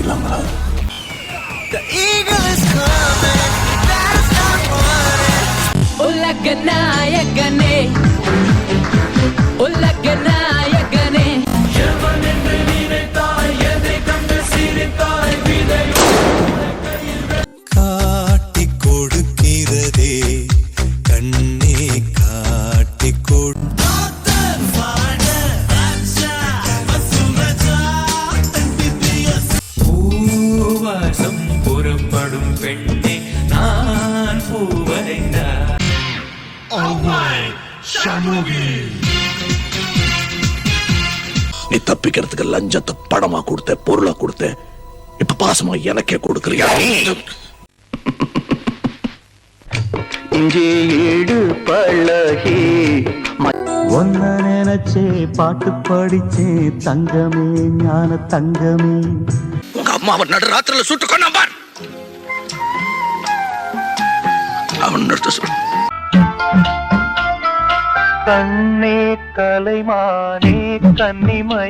பண்ணிக்கலாங்களா? உலக நாயகனே, உலக நாயகனே, எவன் என்று நினைத்தாய், எதை கண்டு சிரித்தாய், காட்டி கொடுக்கிறதே கண்ணே காட்டி கொடு. பூவாசம் புறப்படும் பெண்ணே நான் பூவரைந்தார். நீ தப்பிக்கிறதுக்கு லஞ்சத்தை படமா கொடுத்த, பொருளா கொடுத்த, இப்ப பாசமா எனக்கே கொடுக்கறியா? இங்கே ஏடு பழகி ஒன்ன நினைச்சே பாட்டு படிச்சே தங்கமே ஞான தங்கமே. உங்க அம்மாவை நடுராத்திரில சுட்டு கொண்டான் பார். அவன் நிறுத்த சொல்லு. கண்ணே கலைமானே கன்னிமை